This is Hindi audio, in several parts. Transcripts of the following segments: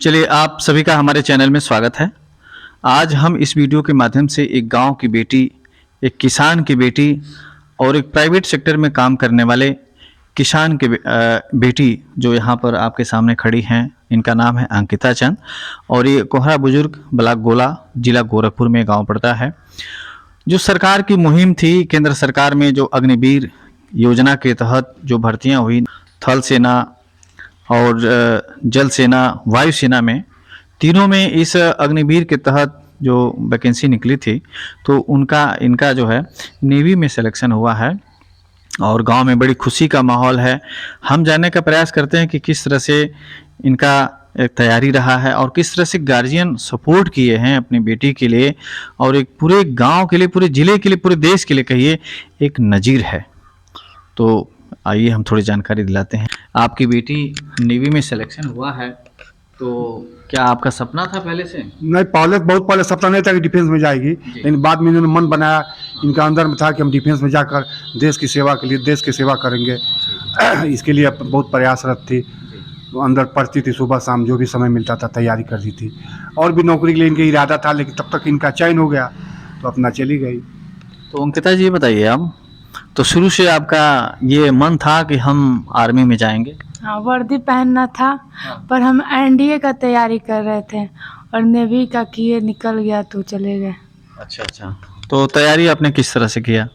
चलिए, आप सभी का हमारे चैनल में स्वागत है। आज हम इस वीडियो के माध्यम से एक गांव की बेटी, एक किसान की बेटी और एक प्राइवेट सेक्टर में काम करने वाले किसान के बेटी जो यहाँ पर आपके सामने खड़ी हैं, इनका नाम है अंकिता चंद और ये कोहरा बुजुर्ग ब्लॉक गोला, जिला गोरखपुर में गांव पड़ता है। जो सरकार की मुहिम थी, केंद्र सरकार में जो अग्निवीर योजना के तहत जो भर्तियां हुई, थल सेना और जल सेना, वायु सेना में, तीनों में इस अग्निवीर के तहत जो वैकेंसी निकली थी, तो इनका जो है नेवी में सिलेक्शन हुआ है और गांव में बड़ी खुशी का माहौल है। हम जानने का प्रयास करते हैं कि किस तरह से इनका एक तैयारी रहा है और किस तरह से गार्जियन सपोर्ट किए हैं अपनी बेटी के लिए और एक पूरे गांव के लिए, पूरे ज़िले के लिए, पूरे देश के लिए कहिए एक नज़ीर है। तो आइए हम थोड़ी जानकारी दिलाते हैं। आपकी बेटी नेवी में सिलेक्शन हुआ है, तो क्या आपका सपना था पहले से? नहीं, बहुत पहले सपना नहीं था कि डिफेंस में जाएगी, लेकिन बाद में इन्होंने मन बनाया, इनका अंदर में था कि हम डिफेंस में जाकर देश की सेवा के लिए, देश की सेवा करेंगे। इसके लिए बहुत प्रयासरत थी, अंदर पढ़ती थी, सुबह शाम जो भी समय मिलता था तैयारी करती थी। और भी नौकरी के लिए इनका इरादा था, लेकिन तब तक इनका चयन हो गया तो अपना चली गई। तो अंकिता जी बताइए, आप तो शुरू से आपका ये मन था कि हम आर्मी में जाएंगे? हाँ, वर्दी पहनना था। पर हम एनडीए का तैयारी कर रहे थे और नेवी का किए, निकल गया तो चले गए। अच्छा। तो तैयारी आपने किस तरह से किया?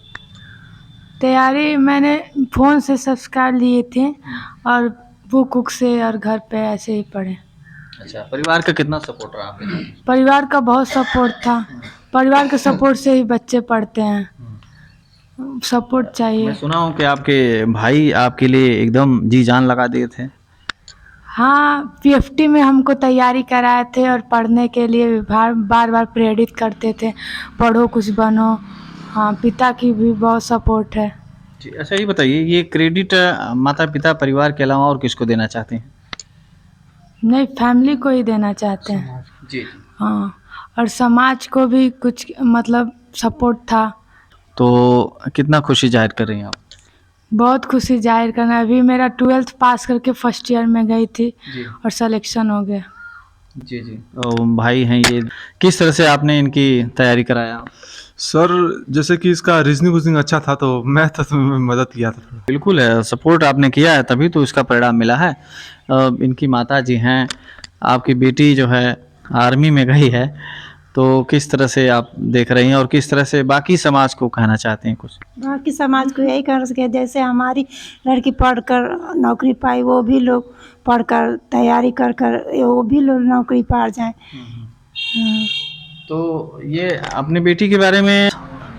तैयारी मैंने फ़ोन से सब्सक्राइब लिए थे और बुक से और घर पे ऐसे ही पढ़े। अच्छा, परिवार का कितना सपोर्ट रहा आपके? परिवार का बहुत सपोर्ट था। परिवार के सपोर्ट से ही बच्चे पढ़ते हैं, सपोर्ट चाहिए। मैं सुना हूँ कि आपके भाई आपके लिए एकदम जी जान लगा दिए थे। हाँ, पीएफटी में हमको तैयारी कराए थे और पढ़ने के लिए बार बार प्रेरित करते थे, पढ़ो कुछ बनो। हाँ, पिता की भी बहुत सपोर्ट है जी। अच्छा, ये बताइए, ये क्रेडिट माता पिता परिवार के अलावा और किसको देना चाहते हैं? नहीं, फैमिली को ही देना चाहते हैं जी। हाँ, और समाज को भी कुछ मतलब सपोर्ट था। तो कितना खुशी जाहिर कर रही हैं आप? बहुत खुशी जाहिर करना। अभी मेरा 12th पास करके फर्स्ट ईयर में गई थी जी। और सिलेक्शन हो गया। जी। तो भाई हैं ये, किस तरह से आपने इनकी तैयारी कराया? सर, जैसे कि इसका रीजनिंग अच्छा था तो मैं मदद किया था। बिल्कुल है, सपोर्ट आपने किया है तभी तो इसका परिणाम मिला है। इनकी माता जी हैं, आपकी बेटी जो है आर्मी में गई है, तो किस तरह से आप देख रही हैं और किस तरह से बाकी समाज को कहना चाहते हैं कुछ? बाकी समाज को यही कर सके, जैसे हमारी लड़की पढ़कर नौकरी पाई, वो भी लोग पढ़कर तैयारी कर वो भी लोग नौकरी पा जाएं। तो ये अपनी बेटी के बारे में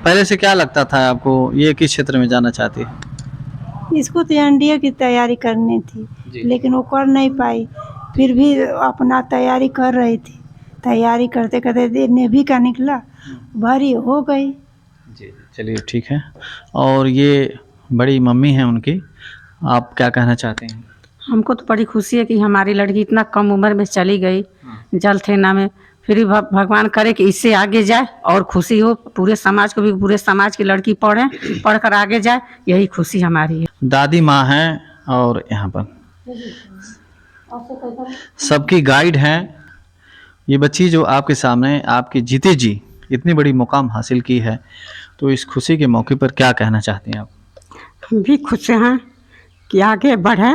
पहले से क्या लगता था आपको, ये किस क्षेत्र में जाना चाहती है? इसको तो एनडीए की तैयारी करनी थी, लेकिन वो कर नहीं पाई, फिर भी अपना तैयारी कर रही थी। तैयारी करते करते नेवी का निकला, भरी हो गई। जी, चलिए ठीक है। और ये बड़ी मम्मी हैं उनकी, आप क्या कहना चाहते हैं? हमको तो बड़ी खुशी है कि हमारी लड़की इतना कम उम्र में चली गई जल सेना में। फिर भगवान करे कि इससे आगे जाए और खुशी हो पूरे समाज को भी, पूरे समाज की लड़की पढ़कर आगे जाए, यही खुशी हमारी है। दादी माँ हैं और यहाँ पर सबकी गाइड हैं। ये बच्ची जो आपके सामने, आपके जीते जी इतनी बड़ी मुकाम हासिल की है, तो इस खुशी के मौके पर क्या कहना चाहते हैं आप? हम भी खुश हैं कि आगे बढ़े,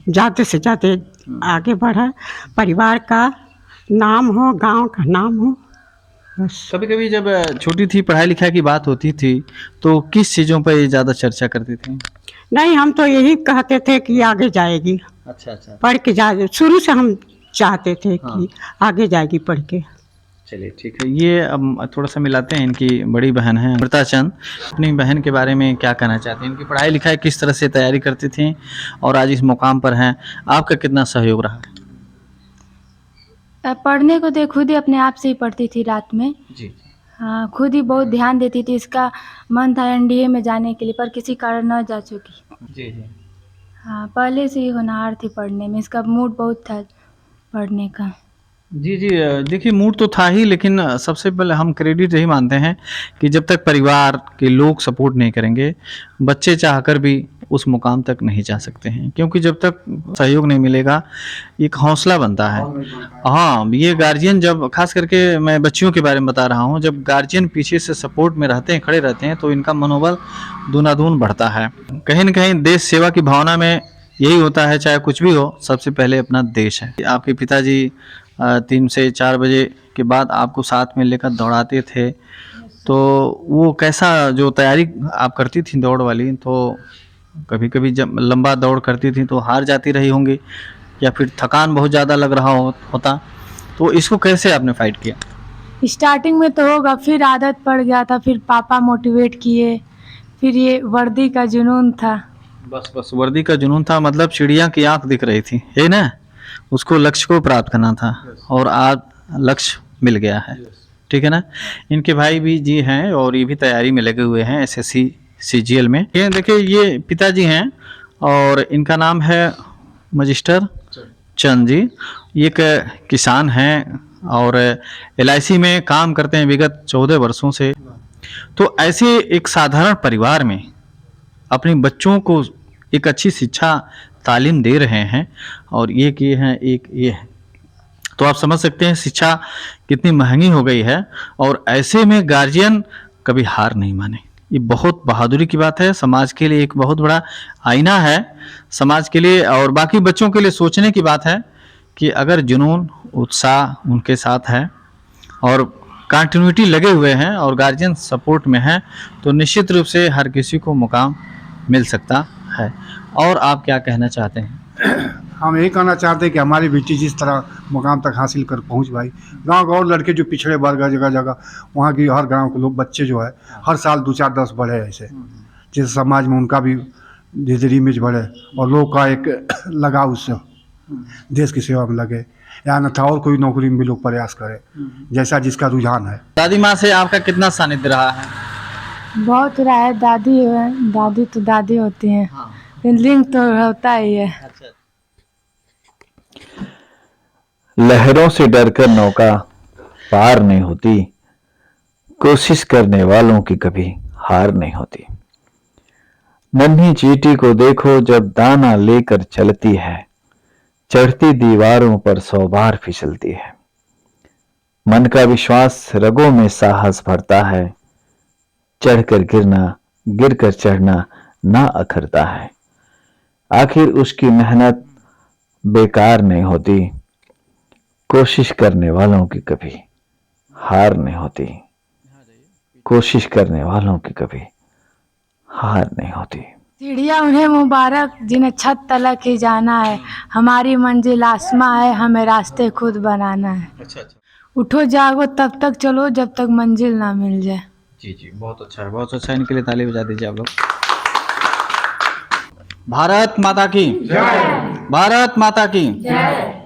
ज़्यादा से ज़्यादा आगे बढ़े, परिवार का नाम हो, गांव का नाम हो। बस कभी कभी जब छोटी थी, पढ़ाई लिखाई की बात होती थी, तो किस चीज़ों पर ज़्यादा चर्चा करती थी? नहीं, हम तो यही कहते थे कि आगे जाएगी, अच्छा। पढ़ के जाए। शुरू से हम चाहते थे कि आगे जाएगी पढ़ के। चलिए ठीक है। ये अब थोड़ा सा मिलाते हैं, इनकी बड़ी बहन है अमृता चंद। अपनी बहन के बारे में क्या कहना चाहते हैं? इनकी पढ़ाई लिखाई किस तरह से तैयारी करती थी और आज इस मुकाम पर हैं, आपका कितना सहयोग रहा? पढ़ने को तो खुद ही अपने आप से ही पढ़ती थी रात में। जी। हाँ, खुद ही बहुत ध्यान देती थी। इसका मन था एनडीए में जाने के लिए, पर किसी कारण न जा चुकी। जी। हाँ, पहले से ही होनहार थी पढ़ने में, इसका मूड बहुत था पढ़ने का। जी। देखिए, मूड तो था ही, लेकिन सबसे पहले हम क्रेडिट यही मानते हैं कि जब तक परिवार के लोग सपोर्ट नहीं करेंगे, बच्चे चाहकर भी उस मुकाम तक नहीं जा सकते हैं, क्योंकि जब तक सहयोग नहीं मिलेगा एक हौसला बनता है। हाँ, ये गार्जियन जब, खास करके मैं बच्चियों के बारे में बता रहा हूँ, जब गार्जियन पीछे से सपोर्ट में रहते हैं, खड़े रहते हैं, तो इनका मनोबल दूनादून बढ़ता है। कहीं न कहीं देश सेवा की भावना में यही होता है, चाहे कुछ भी हो, सबसे पहले अपना देश है। आपके पिताजी 3 से 4 बजे के बाद आपको साथ में लेकर दौड़ाते थे, तो वो कैसा जो तैयारी आप करती थी दौड़ वाली, तो कभी कभी जब लंबा दौड़ करती थी तो हार जाती रही होंगी, या फिर थकान बहुत ज़्यादा लग रहा होता, तो इसको कैसे आपने फाइट किया? स्टार्टिंग में तो होगा, फिर आदत पड़ गया था, फिर पापा मोटिवेट किए, फिर ये वर्दी का जुनून था। बस वर्दी का जुनून था, मतलब चिड़िया की आंख दिख रही थी, है ना, उसको लक्ष्य को प्राप्त करना था, और आज लक्ष्य मिल गया है, ठीक है ना। इनके भाई भी जी हैं और ये भी तैयारी में लगे हुए हैं SSC CGL में। ये देखिए, ये पिताजी हैं और इनका नाम है मजिस्टर चंद जी। ये एक किसान हैं और LIC में काम करते हैं विगत 14 वर्षों से। तो ऐसे एक साधारण परिवार में अपने बच्चों को एक अच्छी शिक्षा तालीम दे रहे हैं, और ये किए हैं एक ये है। तो आप समझ सकते हैं शिक्षा कितनी महंगी हो गई है, और ऐसे में गार्जियन कभी हार नहीं माने। ये बहुत बहादुरी की बात है, समाज के लिए एक बहुत बड़ा आईना है, समाज के लिए और बाकी बच्चों के लिए सोचने की बात है कि अगर जुनून उत्साह उनके साथ है और कंटिन्यूटी लगे हुए हैं और गार्जियन सपोर्ट में है, तो निश्चित रूप से हर किसी को मुकाम मिल सकता है। और आप क्या कहना चाहते हैं? हम यही कहना चाहते हैं कि हमारी बेटी जिस तरह मुकाम तक हासिल कर पहुंच भाई, गांव और लड़के जो पिछड़े वर्ग जगह जगह, वहाँ की हर गांव के लोग बच्चे जो है हर साल 2, 4, 10 बढ़े, ऐसे जिस समाज में उनका भी धीरे धीरे इमेज बढ़े और लोग का एक लगाव उससे देश की सेवा में लगे, या न था और कोई नौकरी में भी लोग प्रयास करें, जैसा जिसका रुझान है। दादी माँ से आपका कितना सानिध्य रहा है? बहुत रहा है, दादी है, दादी तो दादी होती हैं, लिंक तो होता ही है। लहरों से डरकर नौका पार नहीं होती, कोशिश करने वालों की कभी हार नहीं होती। नन्ही चींटी को देखो जब दाना लेकर चलती है, चढ़ती दीवारों पर 100 बार फिसलती है। मन का विश्वास रगों में साहस भरता है, चढ़कर गिरना गिरकर चढ़ना ना अखरता है। आखिर उसकी मेहनत बेकार नहीं होती, कोशिश करने वालों की कभी हार नहीं होती, कोशिश करने वालों की कभी हार नहीं होती। सीढ़ियाँ उन्हें मुबारक जिन्हें छत तलक ही जाना है, हमारी मंजिल आसमां है, हमें रास्ते खुद बनाना है। अच्छा, उठो जागो तब तक चलो जब तक मंजिल ना मिल जाए। जी, बहुत अच्छा है, बहुत अच्छा है। इनके लिए ताली बजा दीजिए आप लोग। भारत माता की जय। भारत माता की जय।